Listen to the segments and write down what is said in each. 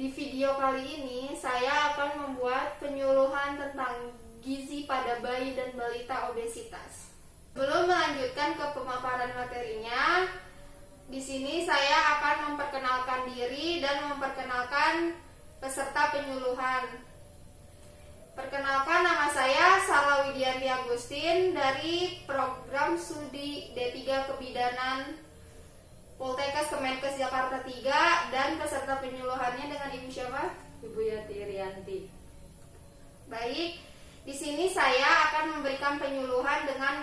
Di video kali ini saya akan membuat penyuluhan tentang gizi pada bayi dan balita obesitas. Sebelum melanjutkan ke pemaparan materinya, di sini saya akan memperkenalkan diri dan memperkenalkan peserta penyuluhan. Perkenalkan, nama saya Sarla Widianti Agustin dari program studi D3 Kebidanan Poltekkes Kemenkes Jakarta 3, dan peserta penyuluhannya dengan Ibu siapa? Ibu Yati Rianti. Baik, di sini saya akan memberikan penyuluhan dengan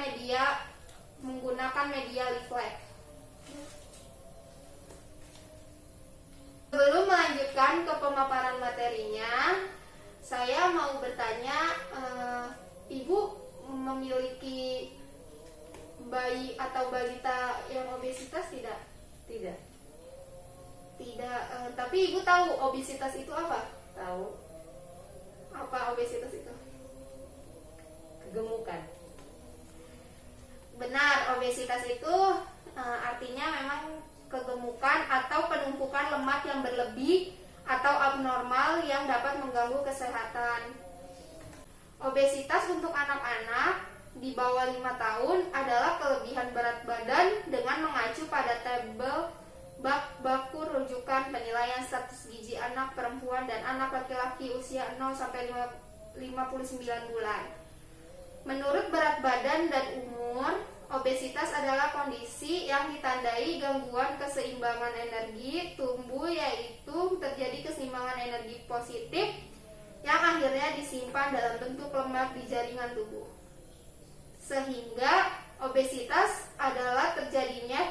menggunakan media leaflet. Sebelum melanjutkan ke pemaparan materinya, saya mau bertanya, Ibu memiliki bayi atau balita yang obesitas tidak? Tidak. Tidak, tapi Ibu tahu obesitas itu apa? Tahu. Apa obesitas itu? Kegemukan. Benar, obesitas itu artinya memang kegemukan atau penumpukan lemak yang berlebih atau abnormal yang dapat mengganggu kesehatan. Obesitas untuk anak-anak di bawah 5 tahun adalah kelebihan berat badan dengan mengacu pada tabel bak baku rujukan penilaian status gizi anak perempuan dan anak laki-laki usia 0 sampai 59 bulan. Menurut berat badan dan umur, obesitas adalah kondisi yang ditandai gangguan keseimbangan energi tubuh, yaitu terjadi keseimbangan energi positif yang akhirnya disimpan dalam bentuk lemak di jaringan tubuh. Sehingga obesitas adalah terjadinya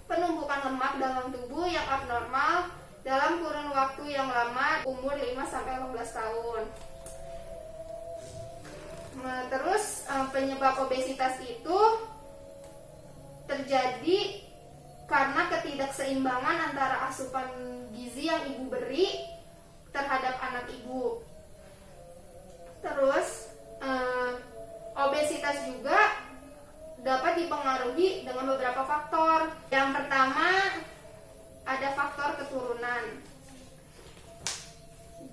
penumpukan lemak dalam tubuh yang abnormal dalam kurun waktu yang lama, umur 5-15 tahun. Terus penyebab obesitas itu terjadi karena ketidakseimbangan antara asupan gizi yang ibu beri terhadap anak ibu. Terus obesitas juga dapat dipengaruhi dengan beberapa faktor. Yang pertama, ada faktor keturunan.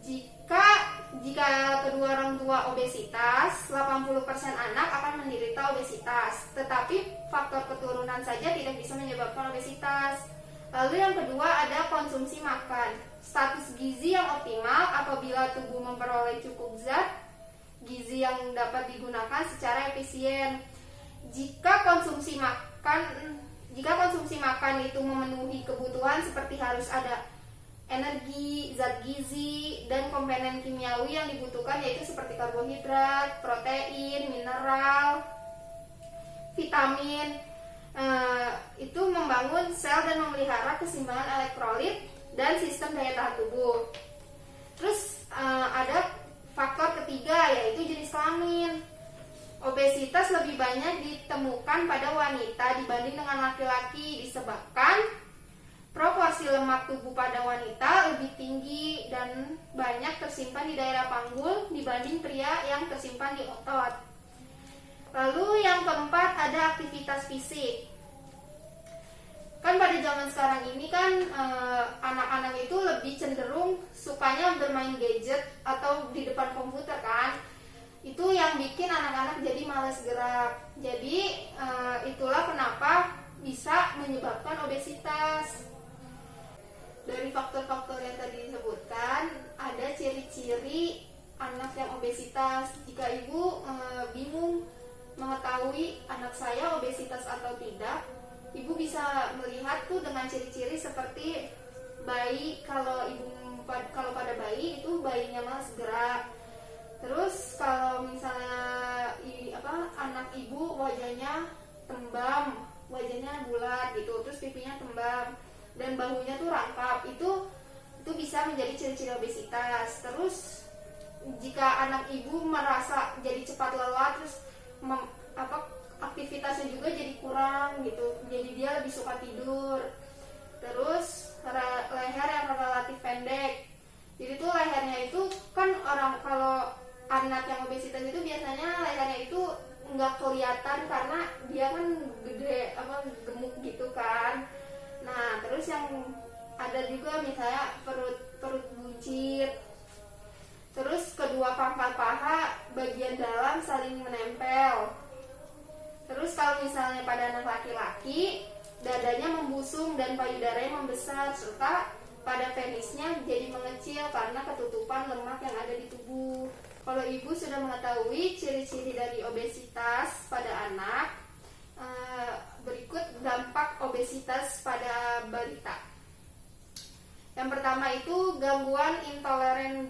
Jika kedua orang tua obesitas, 80% anak akan menderita obesitas. Tetapi faktor keturunan saja tidak bisa menyebabkan obesitas. Lalu yang kedua, ada konsumsi makan. Status gizi yang optimal apabila tubuh memperoleh cukup zat gizi yang dapat digunakan secara efisien. Jika konsumsi makan itu memenuhi kebutuhan seperti harus ada energi, zat gizi, dan komponen kimiawi yang dibutuhkan, yaitu seperti karbohidrat, protein, mineral, vitamin, itu membangun sel dan memelihara keseimbangan elektrolit dan sistem daya tahan tubuh. Terus ada faktor ketiga, yaitu jenis kelamin. Obesitas lebih banyak ditemukan pada wanita dibanding dengan laki-laki disebabkan proporsi lemak tubuh pada wanita lebih tinggi dan banyak tersimpan di daerah panggul dibanding pria yang tersimpan di otot. Lalu yang keempat, ada aktivitas fisik. Kan pada zaman sekarang ini kan anak-anak itu lebih cenderung sukanya bermain gadget atau di depan komputer kan. Itu yang bikin anak-anak jadi malas gerak. Jadi itulah kenapa bisa menyebabkan obesitas. Dari faktor-faktor yang tadi disebutkan, ada ciri-ciri anak yang obesitas. Jika ibu bingung mengetahui anak saya obesitas atau tidak, ibu bisa melihat tuh dengan ciri-ciri seperti bayi. Kalau pada bayi itu bayinya malas gerak. Terus kalau misalnya anak ibu wajahnya tembam, wajahnya bulat gitu, terus pipinya tembam dan bahunya tuh rangkap, itu bisa menjadi ciri-ciri obesitas. Terus jika anak ibu merasa jadi cepat lelah, terus aktivitasnya juga jadi kurang gitu, jadi dia lebih suka tidur. Terus leher yang relatif pendek, jadi tuh lehernya itu kan kalau anak yang obesitas itu biasanya lehernya itu nggak kelihatan karena dia kan gede, gemuk gitu kan. Nah terus yang ada juga misalnya perut perut buncit. Terus kedua pangkal paha bagian dalam saling menempel. Terus kalau misalnya pada anak laki-laki, dadanya membusung dan payudaranya membesar, serta pada penisnya jadi mengecil karena ketutupan lemak yang ada di tubuh. Kalau ibu sudah mengetahui ciri-ciri dari obesitas pada anak, berikut dampak obesitas pada balita. Yang pertama itu gangguan intoleran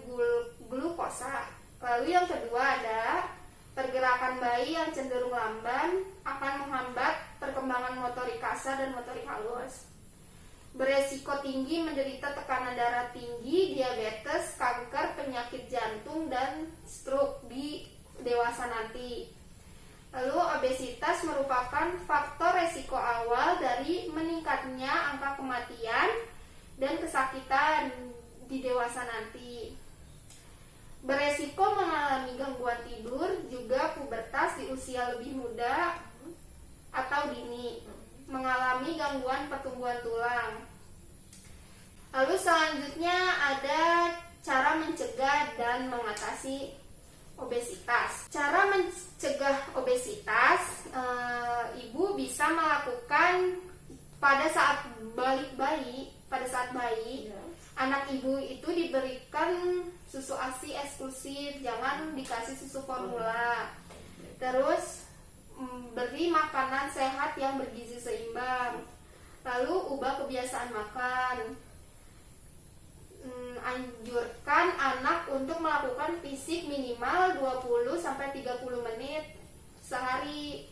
glukosa. Lalu yang kedua ada pergerakan bayi yang cenderung lamban akan menghambat perkembangan motorik kasar dan motorik halus. Beresiko tinggi menderita tekanan darah tinggi, diabetes, kanker, penyakit jantung, dan stroke di dewasa nanti. Lalu obesitas merupakan faktor resiko awal dari meningkatnya angka kematian dan kesakitan di dewasa nanti. Beresiko mengalami gangguan tidur, juga pubertas di usia lebih muda atau dini, mengalami gangguan pertumbuhan tulang. Lalu selanjutnya ada cara mencegah dan mengatasi obesitas. Cara mencegah obesitas, ibu bisa melakukan pada saat bayi, anak ibu itu diberikan susu ASI eksklusif, jangan dikasih susu formula. Terus beri makanan sehat yang bergizi seimbang. Lalu ubah kebiasaan makan. Anjurkan anak untuk melakukan fisik minimal 20-30 menit sehari.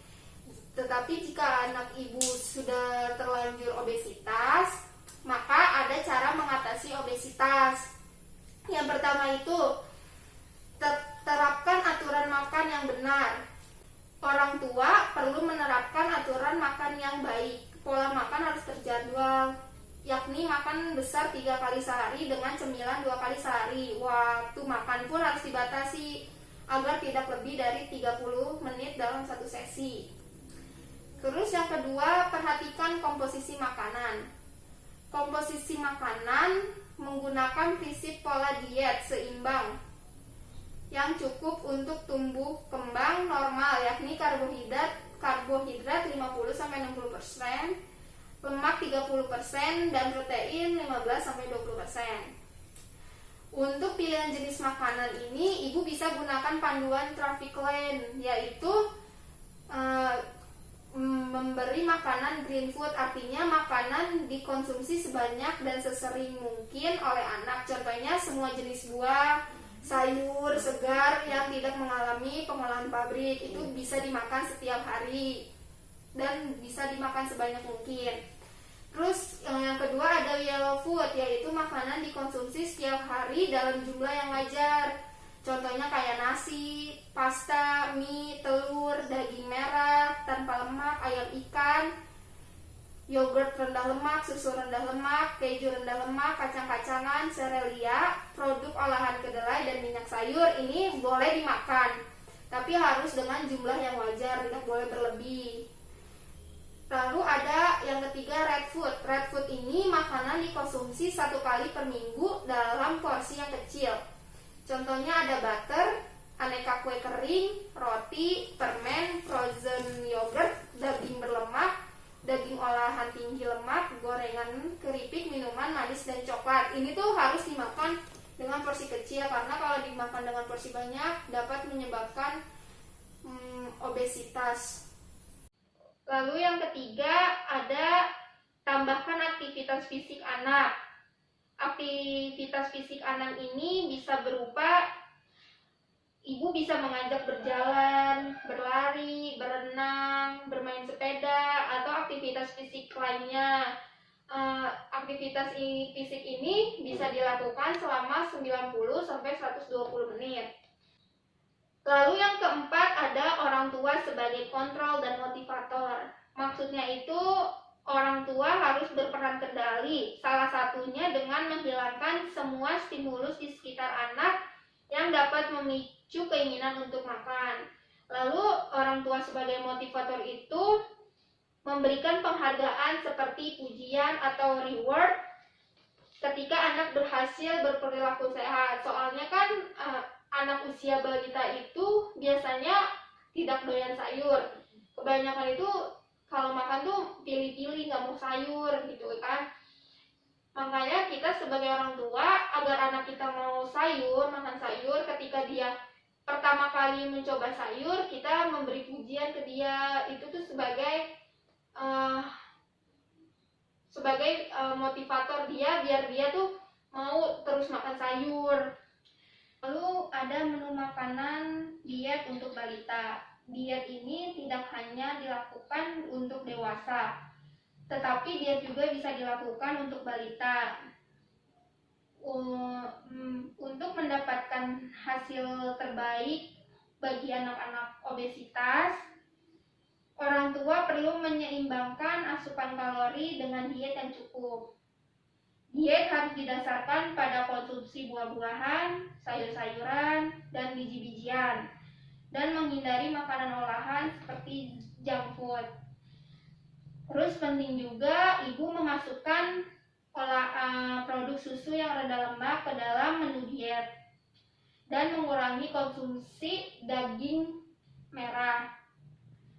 Tetapi jika anak ibu sudah terlanjur obesitas, maka ada cara mengatasi obesitas. Yang pertama itu terapkan aturan makan yang benar. Orang tua perlu menerapkan aturan makan yang baik. Pola makan harus terjadwal, yakni makan besar 3 kali sehari dengan cemilan 2 kali sehari. Waktu makan pun harus dibatasi agar tidak lebih dari 30 menit dalam satu sesi. Terus yang kedua, perhatikan komposisi makanan. Komposisi makanan menggunakan prinsip pola diet seimbang yang cukup untuk tumbuh kembang normal, yakni karbohidrat 50-60%, lemak 30%, dan protein 15-20%. Untuk pilihan jenis makanan ini, ibu bisa gunakan panduan traffic lane, yaitu memberi makanan green food, artinya makanan dikonsumsi sebanyak dan sesering mungkin oleh anak. Contohnya semua jenis buah, sayur segar yang tidak mengalami pengolahan pabrik itu bisa dimakan setiap hari dan bisa dimakan sebanyak mungkin. Terus yang kedua ada yellow food, yaitu makanan dikonsumsi setiap hari dalam jumlah yang wajar. Contohnya kayak nasi, pasta, mie, telur, daging merah tanpa lemak, ayam ikan, yogurt rendah lemak, susu rendah lemak, keju rendah lemak, kacang-kacangan, serealia, produk olahan kedelai, dan minyak sayur. Ini boleh dimakan, tapi harus dengan jumlah yang wajar, tidak boleh berlebih. Lalu ada yang ketiga red food. Red food ini makanan dikonsumsi 1 kali per minggu dalam porsi yang kecil. Contohnya ada butter, aneka kue kering, roti, permen, frozen yogurt, daging berlemak, daging olahan tinggi lemak, gorengan, keripik, minuman manis, dan coklat. Ini tuh harus dimakan dengan porsi kecil, karena kalau dimakan dengan porsi banyak dapat menyebabkan obesitas. Lalu yang ketiga ada tambahkan aktivitas fisik anak. Aktivitas fisik anak ini bisa berupa ibu bisa mengajak berjalan, berlari, berenang, bermain sepeda, atau aktivitas fisik lainnya. Aktivitas fisik ini bisa dilakukan selama 90-120 menit. Lalu yang keempat ada orang tua sebagai kontrol dan motivator. Maksudnya itu orang tua harus berperan kendali, salah satunya dengan menghilangkan semua stimulus di sekitar anak yang dapat memicu keinginan untuk makan. Lalu orang tua sebagai motivator itu memberikan penghargaan seperti pujian atau reward, ketika anak berhasil berperilaku sehat. Soalnya kan anak usia balita itu biasanya tidak doyan sayur. Kebanyakan itu kalau makan tuh pilih-pilih, nggak mau sayur gitu kan. Makanya kita sebagai orang tua, agar anak kita mau sayur, makan sayur, ketika dia pertama kali mencoba sayur, kita memberi pujian ke dia. Itu tuh sebagai motivator dia, biar dia tuh mau terus makan sayur. Lalu ada menu makanan diet untuk balita. Diet ini tidak hanya dilakukan untuk dewasa, tetapi diet juga bisa dilakukan untuk balita. Untuk mendapatkan hasil terbaik bagi anak-anak obesitas, orang tua perlu menyeimbangkan asupan kalori dengan diet yang cukup. Diet harus didasarkan pada konsumsi buah-buahan, sayur-sayuran, dan biji-bijian, dan menghindari makanan olahan seperti junk food. Terus penting juga ibu memasukkan produk susu yang rendah lemak ke dalam menu diet, dan mengurangi konsumsi daging merah.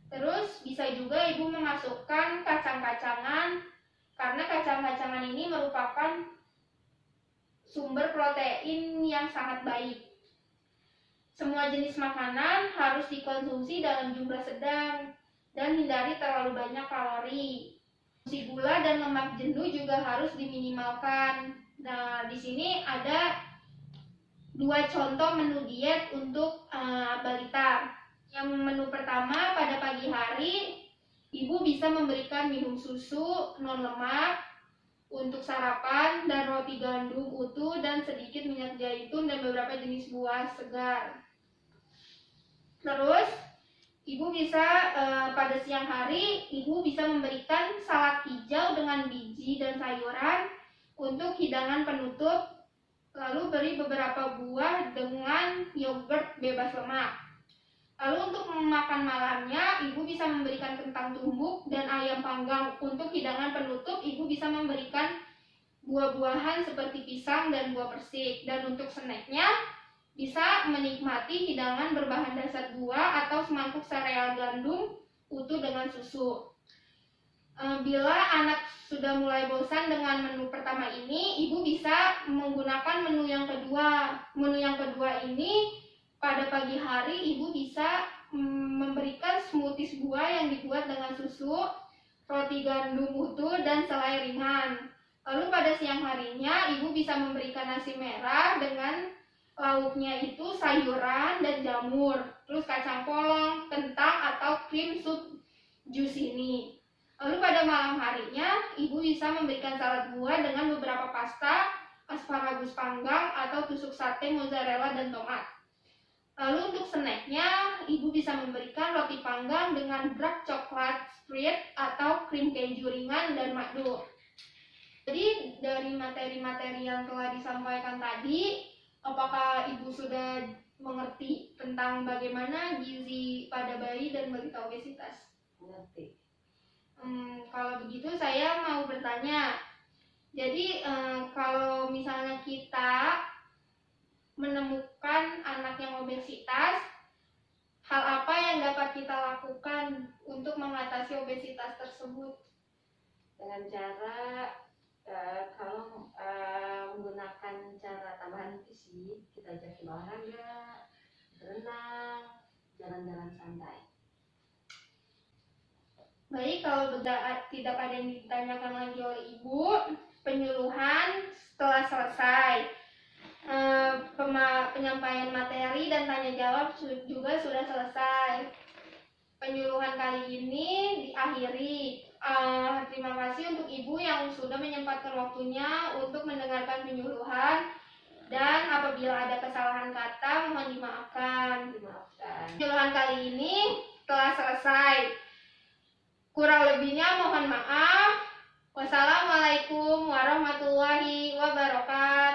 Terus bisa juga ibu memasukkan kacang-kacangan, karena kacang-kacangan ini merupakan sumber protein yang sangat baik. Semua jenis makanan harus dikonsumsi dalam jumlah sedang dan hindari terlalu banyak kalori. Konsumsi gula dan lemak jenuh juga harus diminimalkan. Nah, di sini ada 2 contoh menu diet untuk balita. Yang menu pertama, pada pagi hari ibu bisa memberikan minum susu non lemak untuk sarapan dan roti gandum utuh dan sedikit minyak zaitun dan beberapa jenis buah segar. Terus ibu bisa pada siang hari ibu bisa memberikan salad hijau dengan biji dan sayuran untuk hidangan penutup, lalu beri beberapa buah dengan yogurt bebas lemak. Lalu untuk makan malamnya ibu bisa memberikan kentang tumbuk dan ayam panggang. Untuk hidangan penutup ibu bisa memberikan buah-buahan seperti pisang dan buah persik. Dan untuk snacknya bisa menikmati hidangan berbahan dasar buah atau semangkuk sereal gandum utuh dengan susu. Bila anak sudah mulai bosan dengan menu pertama ini, ibu bisa menggunakan menu yang kedua. Menu yang kedua ini pada pagi hari ibu bisa memberikan smoothies buah yang dibuat dengan susu, roti gandum utuh, dan selai ringan. Lalu pada siang harinya ibu bisa memberikan nasi merah dengan lauknya itu sayuran dan jamur, terus kacang polong, kentang, atau krim sup jus ini. Lalu pada malam harinya ibu bisa memberikan salad buah dengan beberapa pasta, asparagus panggang, atau tusuk sate mozzarella dan tomat. Lalu untuk snacknya ibu bisa memberikan roti panggang dengan dark coklat spread atau krim keju ringan dan madu. Jadi dari materi-materi yang telah disampaikan tadi, apakah ibu sudah mengerti tentang bagaimana gizi pada bayi dan balita obesitas? Mengerti. Kalau begitu saya mau bertanya. Jadi kalau misalnya kita menemukan anak yang obesitas, hal apa yang dapat kita lakukan untuk mengatasi obesitas tersebut? Dengan cara kalau menggunakan cara tambahan fisik, kita ajak olahraga, berenang, jalan-jalan santai. Baik, kalau tidak ada yang ditanyakan lagi oleh ibu, penyuluhan setelah selesai. Penyampaian materi dan tanya jawab juga sudah selesai. Penyuluhan kali ini diakhiri. Terima kasih untuk ibu yang sudah menyempatkan waktunya untuk mendengarkan penyuluhan, dan apabila ada kesalahan kata mohon dimaafkan. Penyuluhan kali ini telah selesai. Kurang lebihnya mohon maaf. Wassalamualaikum warahmatullahi wabarakatuh.